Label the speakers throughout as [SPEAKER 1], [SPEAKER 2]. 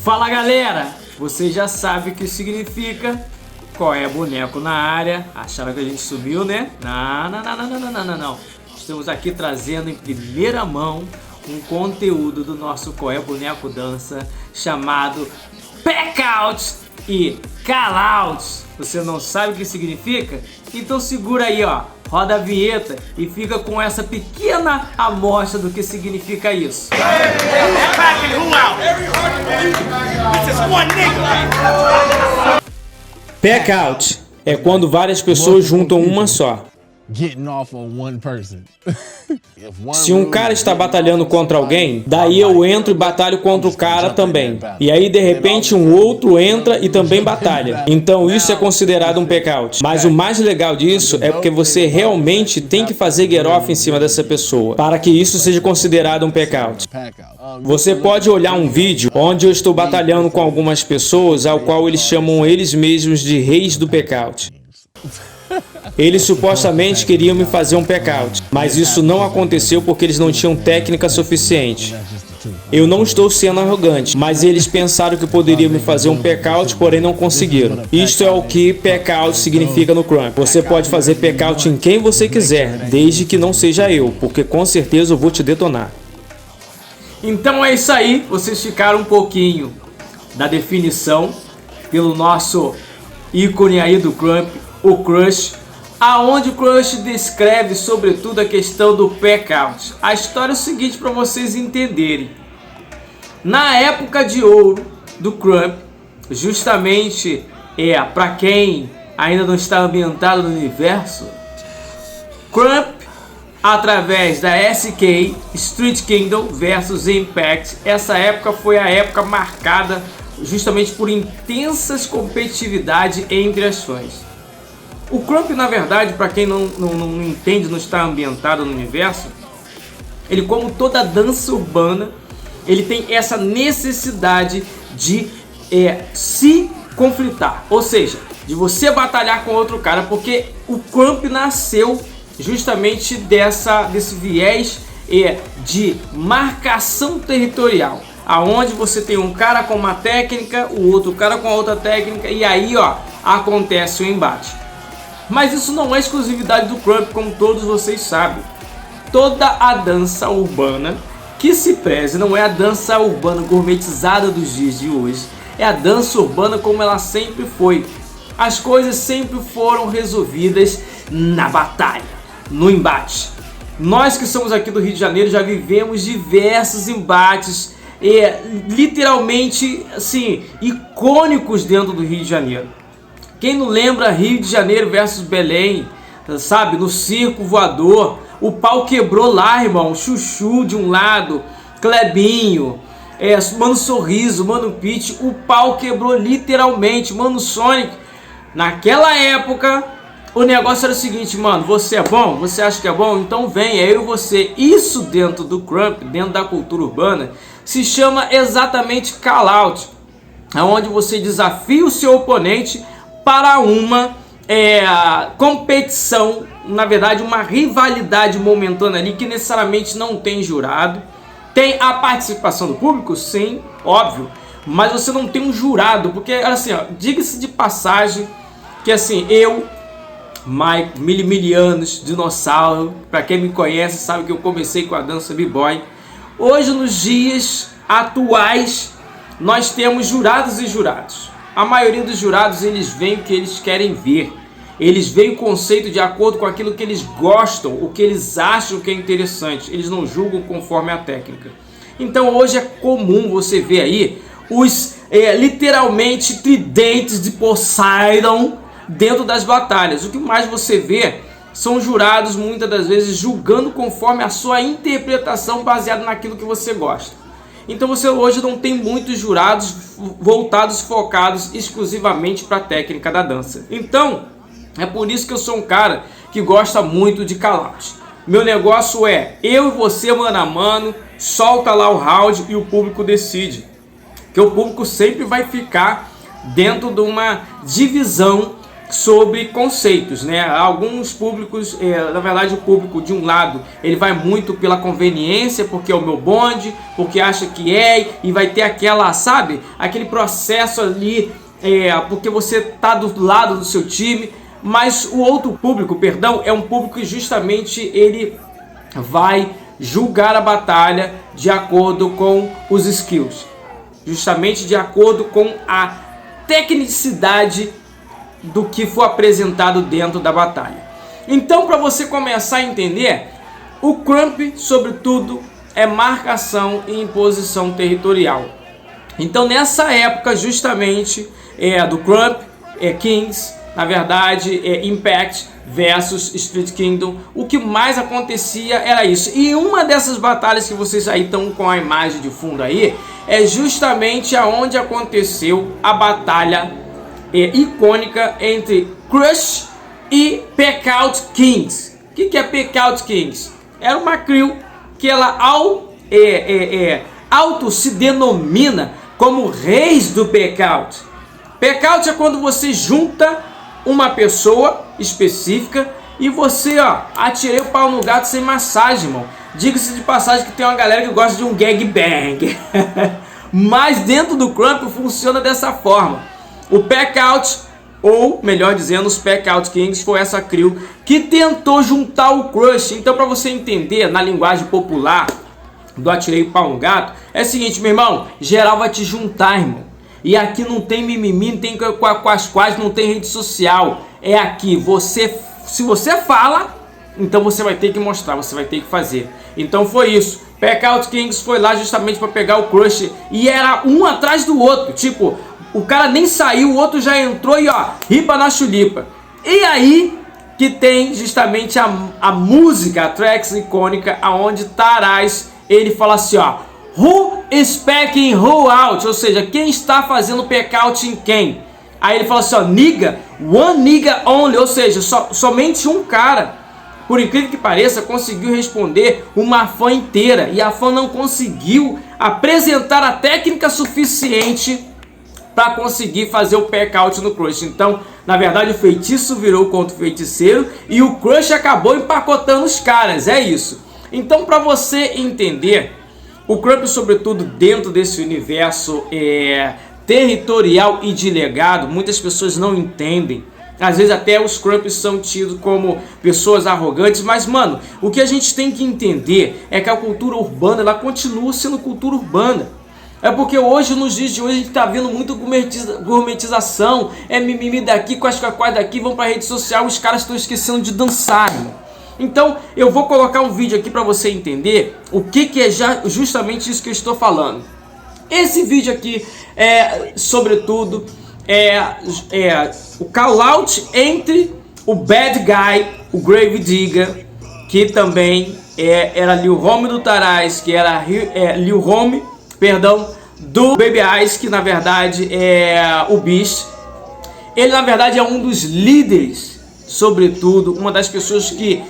[SPEAKER 1] Fala galera, você já sabe o que significa? Qual é boneco na área? Acharam que a gente sumiu, né? Não. Estamos aqui trazendo em primeira mão um conteúdo do nosso Qual é Boneco Dança chamado Packout e Callout. Você não sabe o que significa? Então segura aí, ó, roda a vinheta e fica com essa pequena amostra do que significa isso. Packout é quando várias pessoas juntam uma só. Se um cara está batalhando contra alguém, daí eu entro e batalho contra o cara também. E aí de repente um outro entra e também batalha. Então isso é considerado um packout. Mas o mais legal disso é porque você realmente tem que fazer get off em cima dessa pessoa para que isso seja considerado um packout. Você pode olhar um vídeo onde eu estou batalhando com algumas pessoas ao qual eles chamam eles mesmos de reis do packout. Eles supostamente queriam me fazer um packout, mas isso não aconteceu porque eles não tinham técnica suficiente. Eu não estou sendo arrogante, mas eles pensaram que poderiam me fazer um packout, porém não conseguiram. Isto é o que packout significa no Crump. Você pode fazer packout em quem você quiser, desde que não seja eu, porque com certeza eu vou te detonar. Então é isso aí, vocês ficaram um pouquinho da definição pelo nosso ícone aí do Crump, o Crush, aonde o Crush descreve sobretudo a questão do packout. A história é o seguinte para vocês entenderem. Na época de ouro do Crump, justamente para quem ainda não está ambientado no universo, Crump através da SK, Street Kingdom versus Impact, essa época foi a época marcada justamente por intensas competitividade entre as fãs. O Crump, na verdade, para quem não entende, não está ambientado no universo, ele, como toda dança urbana, ele tem essa necessidade de se conflitar, ou seja, de você batalhar com outro cara, porque o Crump nasceu justamente desse viés de marcação territorial, aonde você tem um cara com uma técnica, o outro cara com outra técnica, e aí ó, acontece o embate. Mas isso não é exclusividade do Crump, como todos vocês sabem. Toda a dança urbana que se preze não é a dança urbana gourmetizada dos dias de hoje. É a dança urbana como ela sempre foi. As coisas sempre foram resolvidas na batalha, no embate. Nós que somos aqui do Rio de Janeiro já vivemos diversos embates literalmente assim, icônicos dentro do Rio de Janeiro. Quem não lembra Rio de Janeiro versus Belém, sabe, no circo voador, o pau quebrou lá, irmão, Chuchu de um lado, Clebinho, Mano Sorriso, Mano Pitty, o pau quebrou literalmente, Mano Sonic. Naquela época, o negócio era o seguinte, mano, você é bom? Você acha que é bom? Então vem, eu e você. Isso dentro do Crump, dentro da cultura urbana, se chama exatamente Callout, onde você desafia o seu oponente para uma competição, na verdade uma rivalidade momentânea ali, que necessariamente não tem jurado. Tem a participação do público, sim, óbvio, mas você não tem um jurado, porque assim, diga-se de passagem, que assim, eu, Mike, anos, dinossauro, para quem me conhece sabe que eu comecei com a dança b-boy. Hoje, nos dias atuais, nós temos jurados e jurados. A maioria dos jurados, eles veem o que eles querem ver. Eles veem o conceito de acordo com aquilo que eles gostam, o que eles acham que é interessante. Eles não julgam conforme a técnica. Então hoje é comum você ver aí os literalmente tridentes de Poseidon dentro das batalhas. O que mais você vê são jurados muitas das vezes julgando conforme a sua interpretação baseada naquilo que você gosta. Então você hoje não tem muitos jurados voltados, focados exclusivamente para a técnica da dança. Então, é por isso que eu sou um cara que gosta muito de Callout. Meu negócio é eu e você mano a mano, solta lá o round e o público decide. Que o público sempre vai ficar dentro de uma divisão sobre conceitos, né? Alguns públicos, na verdade o público de um lado, ele vai muito pela conveniência, porque é o meu bonde, porque acha que é, e vai ter aquela, sabe, aquele processo ali, porque você tá do lado do seu time. Mas o outro público, perdão, é um público que justamente ele vai julgar a batalha de acordo com os skills, justamente de acordo com a tecnicidade do que for apresentado dentro da batalha. Então, para você começar a entender, o Crump, sobretudo, é marcação e imposição territorial. Então, nessa época, justamente, do Crump, Kings, na verdade, Impact versus Street Kingdom, o que mais acontecia era isso. E uma dessas batalhas que vocês aí estão com a imagem de fundo aí, é justamente aonde aconteceu a batalha icônica entre Crush e Peckout Kings. O que é Peckout Kings? Era uma crew que ela auto se denomina como reis do Peckout. Peckout é quando você junta uma pessoa específica e você, atirei o pau no gato sem massagem, irmão. Diga-se de passagem que tem uma galera que gosta de um gangbang. Mas dentro do Crump funciona dessa forma. O Peckout, ou melhor dizendo, os Peckout Kings, foi essa crew que tentou juntar o Crush. Então, para você entender na linguagem popular do atirei o pau no gato, é o seguinte, meu irmão, geral vai te juntar, irmão. E aqui não tem mimimi, não tem quais, não tem rede social. É aqui, se você fala, então você vai ter que mostrar, você vai ter que fazer. Então foi isso. Peckout Kings foi lá justamente para pegar o Crush. E era um atrás do outro. Tipo, o cara nem saiu, o outro já entrou e ripa na chulipa. E aí que tem justamente a música, a tracks icônica, aonde Taraz, ele fala assim, Who is pecking who out? Ou seja, quem está fazendo peckout em quem? Aí ele fala assim, nigga, one nigga only. Ou seja, somente um cara, por incrível que pareça, conseguiu responder uma fã inteira. E a fã não conseguiu apresentar a técnica suficiente para conseguir fazer o peckout no Crush. Então, na verdade, o feitiço virou contra o feiticeiro e o Crush acabou empacotando os caras. É isso. Então, para você entender, o Crump, sobretudo dentro desse universo territorial e de legado, muitas pessoas não entendem. Às vezes até os Crumps são tidos como pessoas arrogantes, mas mano, o que a gente tem que entender é que a cultura urbana, ela continua sendo cultura urbana. É porque hoje, nos dias de hoje, a gente tá vendo muito gourmetização, mimimi daqui, quais daqui, vão pra rede social, os caras estão esquecendo de dançar, mano. Então, eu vou colocar um vídeo aqui para você entender o que é justamente isso que eu estou falando. Esse vídeo aqui sobretudo, o call-out entre o Bad Guy, o Grave Digger, que também era Lil Home do Taraz, que era Lil Home, perdão, do Baby Ice, que na verdade é o Beast. Ele na verdade é um dos líderes, sobretudo, uma das pessoas que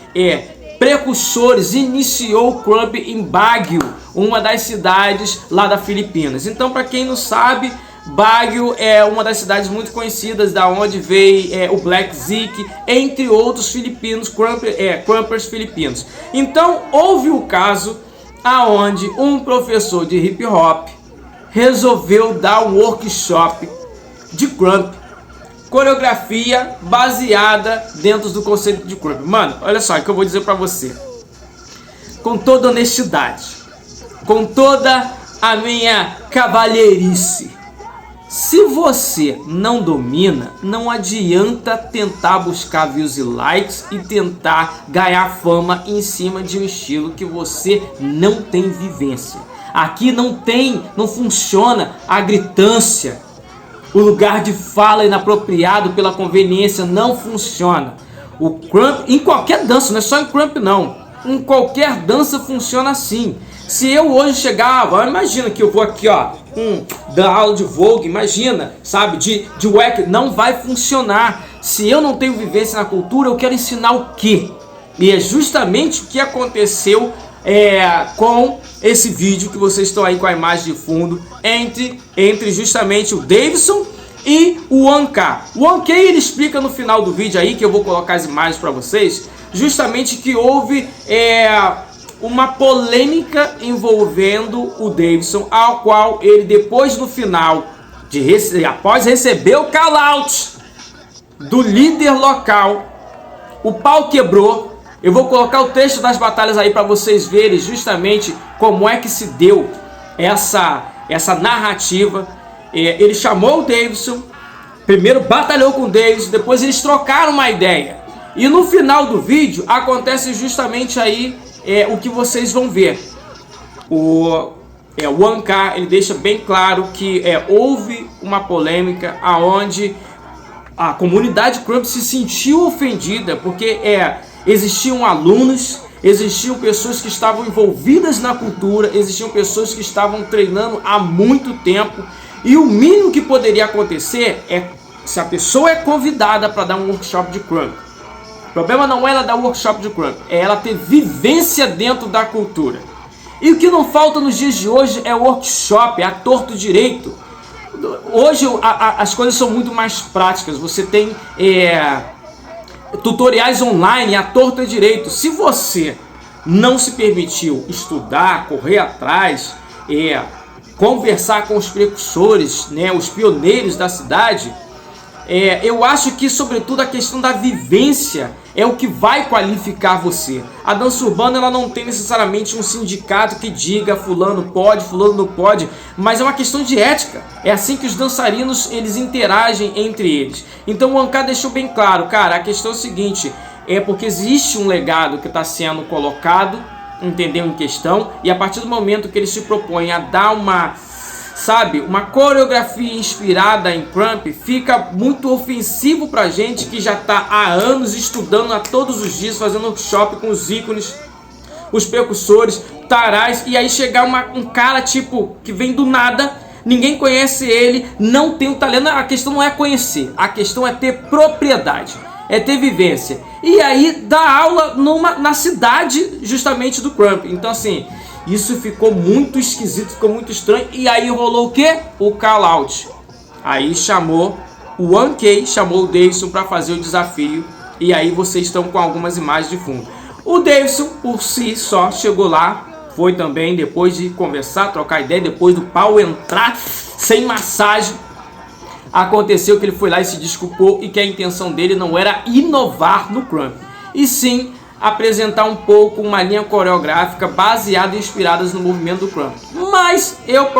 [SPEAKER 1] precursores, iniciou o Crump em Baguio, uma das cidades lá da Filipinas. Então, para quem não sabe, Baguio é uma das cidades muito conhecidas, da onde veio o Black Zeke, entre outros filipinos, Crumpers filipinos. Então, houve o caso aonde um professor de hip hop resolveu dar um workshop de Crump, coreografia baseada dentro do conceito de Crump. Mano, olha só o que eu vou dizer pra você. Com toda honestidade, com toda a minha cavalheirice, se você não domina, não adianta tentar buscar views e likes e tentar ganhar fama em cima de um estilo que você não tem vivência. Aqui não funciona a gritância. O lugar de fala inapropriado pela conveniência não funciona. O Crump, em qualquer dança, não é só em Crump não. Em qualquer dança funciona assim. Se eu hoje chegava, imagina que eu vou aqui, dar aula de Vogue, imagina, sabe, de wack, não vai funcionar. Se eu não tenho vivência na cultura, eu quero ensinar o quê? E é justamente o que aconteceu com esse vídeo que vocês estão aí com a imagem de fundo entre justamente o Davidson e o 1K. O 1K ele explica no final do vídeo aí, que eu vou colocar as imagens para vocês, justamente que houve uma polêmica envolvendo o Davidson, ao qual ele depois no final, após receber o call-out do líder local, o pau quebrou. Eu vou colocar o texto das batalhas aí para vocês verem justamente como é que se deu essa narrativa. Ele chamou o Davidson, primeiro batalhou com o Davidson, depois eles trocaram uma ideia. E no final do vídeo acontece justamente aí o que vocês vão ver. O 1K ele deixa bem claro que houve uma polêmica aonde a comunidade Crump se sentiu ofendida, porque existiam alunos, existiam pessoas que estavam envolvidas na cultura, existiam pessoas que estavam treinando há muito tempo, e o mínimo que poderia acontecer se a pessoa é convidada para dar um workshop de Crump. O problema não é ela dar workshop de Crump, é ela ter vivência dentro da cultura. E o que não falta nos dias de hoje é workshop, a torto direito. Hoje as coisas são muito mais práticas, você tem tutoriais online, a torta direito. Se você não se permitiu estudar, correr atrás, conversar com os precursores, né, os pioneiros da cidade, eu acho que sobretudo a questão da vivência é o que vai qualificar você. A dança urbana ela não tem necessariamente um sindicato que diga fulano pode, fulano não pode, mas é uma questão de ética. É assim que os dançarinos eles interagem entre eles. Então o 1K deixou bem claro, cara, a questão é o seguinte, porque existe um legado que está sendo colocado, entendeu, em questão, e a partir do momento que ele se propõe a dar uma coreografia inspirada em Crump, fica muito ofensivo pra gente que já tá há anos estudando a todos os dias, fazendo workshop com os ícones, os precursores, tarais, e aí chegar um cara tipo que vem do nada, ninguém conhece ele, não tem o talento. A questão não é conhecer, a questão é ter propriedade, é ter vivência, e aí dar aula na cidade justamente do Crump. Então assim, isso ficou muito esquisito, ficou muito estranho. E aí rolou o quê? O call-out. Aí chamou o 1K, chamou o Davidson para fazer o desafio. E aí vocês estão com algumas imagens de fundo. O Davidson, por si só, chegou lá. Foi também, depois de conversar, trocar ideia, depois do pau entrar sem massagem. Aconteceu que ele foi lá e se desculpou. E que a intenção dele não era inovar no Crump, e sim apresentar um pouco uma linha coreográfica baseada e inspiradas no movimento do Crump. Mas eu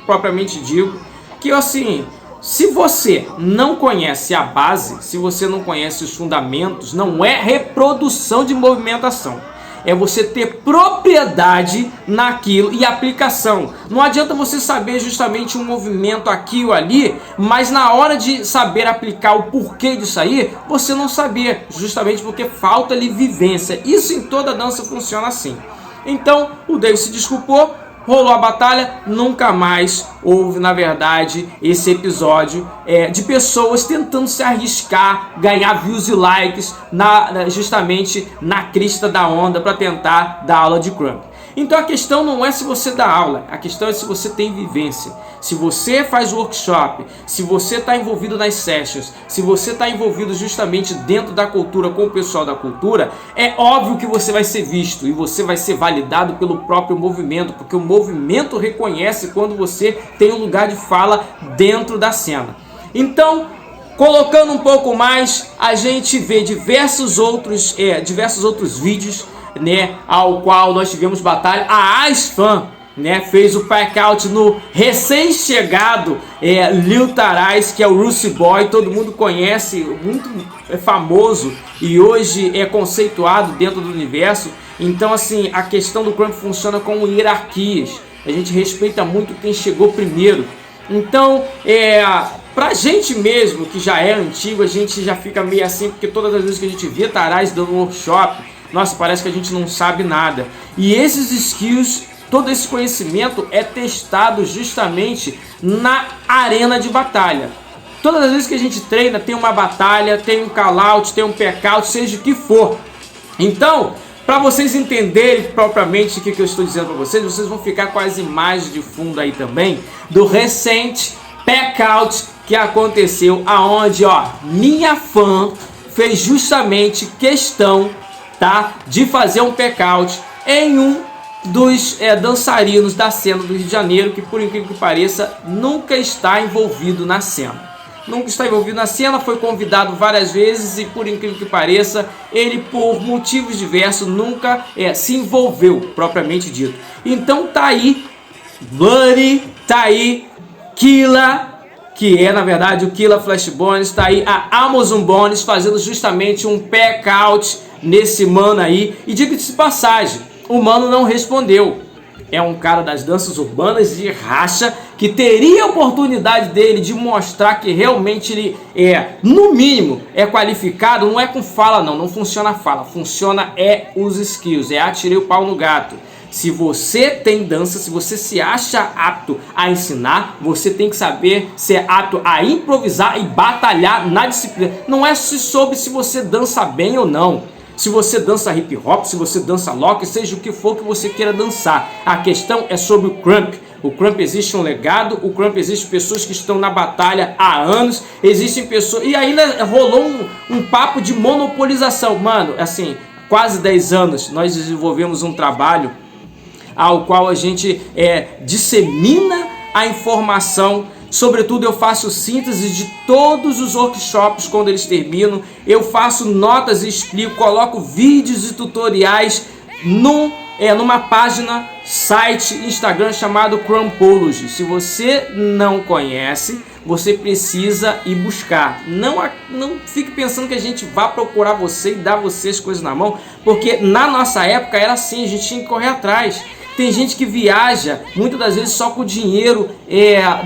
[SPEAKER 1] propriamente digo que assim, se você não conhece a base, se você não conhece os fundamentos, não é reprodução de movimentação. É você ter propriedade naquilo e aplicação. Não adianta você saber justamente um movimento aqui ou ali, mas na hora de saber aplicar o porquê disso aí, você não saber, justamente porque falta ali vivência. Isso em toda dança funciona assim. Então o David se desculpou, rolou a batalha, nunca mais houve, na verdade, esse episódio de pessoas tentando se arriscar, ganhar views e likes justamente na crista da onda para tentar dar aula de Crump. Então a questão não é se você dá aula, a questão é se você tem vivência. Se você faz workshop, se você está envolvido nas sessions, se você está envolvido justamente dentro da cultura com o pessoal da cultura, é óbvio que você vai ser visto e você vai ser validado pelo próprio movimento, porque o movimento reconhece quando você tem um lugar de fala dentro da cena. Então, colocando um pouco mais, a gente vê diversos outros vídeos, né, ao qual nós tivemos batalha. A Asfan, né, fez o pack-out no recém-chegado Lil Tarais, que é o Russy Boy, todo mundo conhece, muito famoso e hoje é conceituado dentro do universo. Então assim, a questão do Crump funciona com hierarquias, a gente respeita muito quem chegou primeiro. Então pra gente mesmo que já é antigo, a gente já fica meio assim, porque todas as vezes que a gente vê Tarais dando workshop, nossa, parece que a gente não sabe nada. E esses skills, todo esse conhecimento é testado justamente na arena de batalha. Todas as vezes que a gente treina, tem uma batalha, tem um call-out, tem um pack-out, seja o que for. Então, para vocês entenderem propriamente o que eu estou dizendo para vocês vão ficar com as imagens de fundo aí também do recente pack-out que aconteceu aonde, ó, minha fã fez justamente questão, tá, de fazer um peckout em um dos dançarinos da cena do Rio de Janeiro, que por incrível que pareça nunca está envolvido na cena. Nunca está envolvido na cena, foi convidado várias vezes e por incrível que pareça, ele por motivos diversos nunca se envolveu, propriamente dito. Então tá aí Buddy, tá aí Killa, que é na verdade o Killa Flash Bones, tá aí a Amazon Bones fazendo justamente um peckout nesse mano aí. E diga-se de passagem, o mano não respondeu. É um cara das danças urbanas de racha que teria a oportunidade dele de mostrar que realmente ele no mínimo, qualificado. Não é com fala não funciona a fala, funciona os skills, atirei o pau no gato. Se você tem dança, se você se acha apto a ensinar, você tem que saber ser apto a improvisar e batalhar na disciplina. Não é sobre se você dança bem ou não. Se você dança hip hop, se você dança lock, seja o que for que você queira dançar. A questão é sobre o Crump. O Crump existe um legado, o Crump existe pessoas que estão na batalha há anos, existem pessoas... E ainda rolou um papo de monopolização. Mano, assim, quase 10 anos nós desenvolvemos um trabalho ao qual a gente dissemina a informação. Sobretudo eu faço síntese de todos os workshops quando eles terminam. Eu faço notas e explico, coloco vídeos e tutoriais numa página, site, Instagram chamado Crumpology. Se você não conhece, você precisa ir buscar. Não fique pensando que a gente vai procurar você e dar você as coisas na mão, porque na nossa época era assim, a gente tinha que correr atrás. Tem gente que viaja, muitas das vezes só com o dinheiro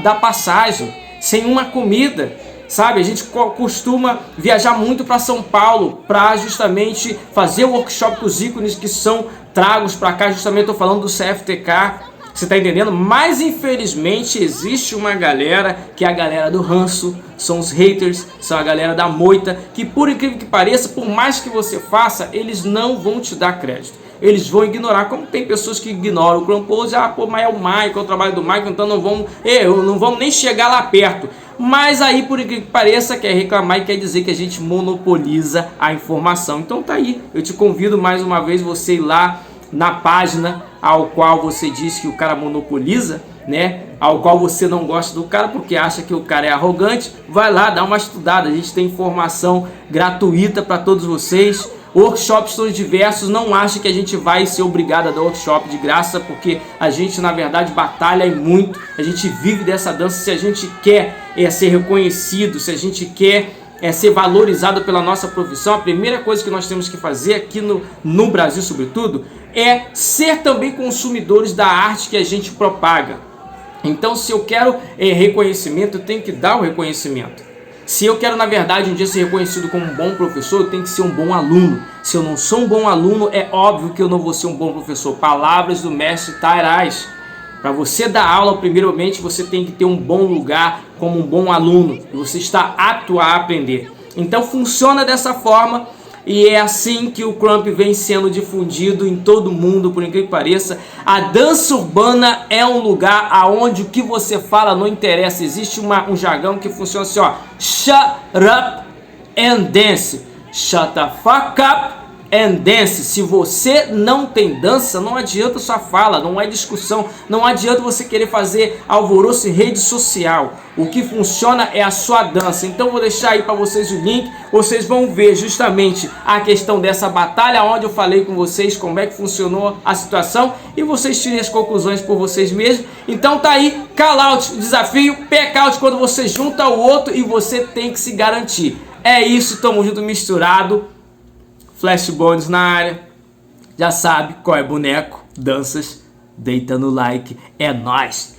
[SPEAKER 1] da passagem, sem uma comida, sabe? A gente costuma viajar muito para São Paulo para justamente fazer o workshop com os ícones que são tragos para cá. Justamente estou falando do CFTK, você está entendendo? Mas infelizmente existe uma galera que é a galera do ranço, são os haters, são a galera da moita, que por incrível que pareça, por mais que você faça, eles não vão te dar crédito. Eles vão ignorar, como tem pessoas que ignoram o Crumpology. Pô, mas é o Michael, é o trabalho do Michael, então não vamos nem chegar lá perto. Mas aí, por incrível que pareça, quer reclamar e quer dizer que a gente monopoliza a informação. Então tá aí, eu te convido mais uma vez você ir lá na página ao qual você diz que o cara monopoliza, né? Ao qual você não gosta do cara porque acha que o cara é arrogante. Vai lá, dá uma estudada, a gente tem informação gratuita para todos vocês. Workshops são diversos, não acha que a gente vai ser obrigado a dar workshop de graça, porque a gente na verdade batalha e muito, a gente vive dessa dança. Se a gente quer ser reconhecido, se a gente quer ser valorizado pela nossa profissão, a primeira coisa que nós temos que fazer aqui no Brasil sobretudo, é ser também consumidores da arte que a gente propaga. Então se eu quero reconhecimento, eu tenho que dar o reconhecimento. Se eu quero, na verdade, um dia ser reconhecido como um bom professor, eu tenho que ser um bom aluno. Se eu não sou um bom aluno, é óbvio que eu não vou ser um bom professor. Palavras do mestre Tairaz. Para você dar aula, primeiramente, você tem que ter um bom lugar como um bom aluno. E você está apto a aprender. Então, funciona dessa forma. E é assim que o Crump vem sendo difundido em todo mundo, por incrível que pareça. A dança urbana é um lugar onde o que você fala não interessa. Existe um jargão que funciona assim, ó. Shut up and dance. Shut the fuck up and dance. Se você não tem dança, não adianta sua fala, não é discussão, não adianta você querer fazer alvoroço em rede social. O que funciona é a sua dança. Então vou deixar aí para vocês o link, vocês vão ver justamente a questão dessa batalha, onde eu falei com vocês como é que funcionou a situação, e vocês tirem as conclusões por vocês mesmos. Então tá aí, call out, o desafio, peckout quando você junta o outro e você tem que se garantir. É isso, tamo junto misturado. Flash Bones na área, já sabe qual é boneco, danças, deita no like, é nóis.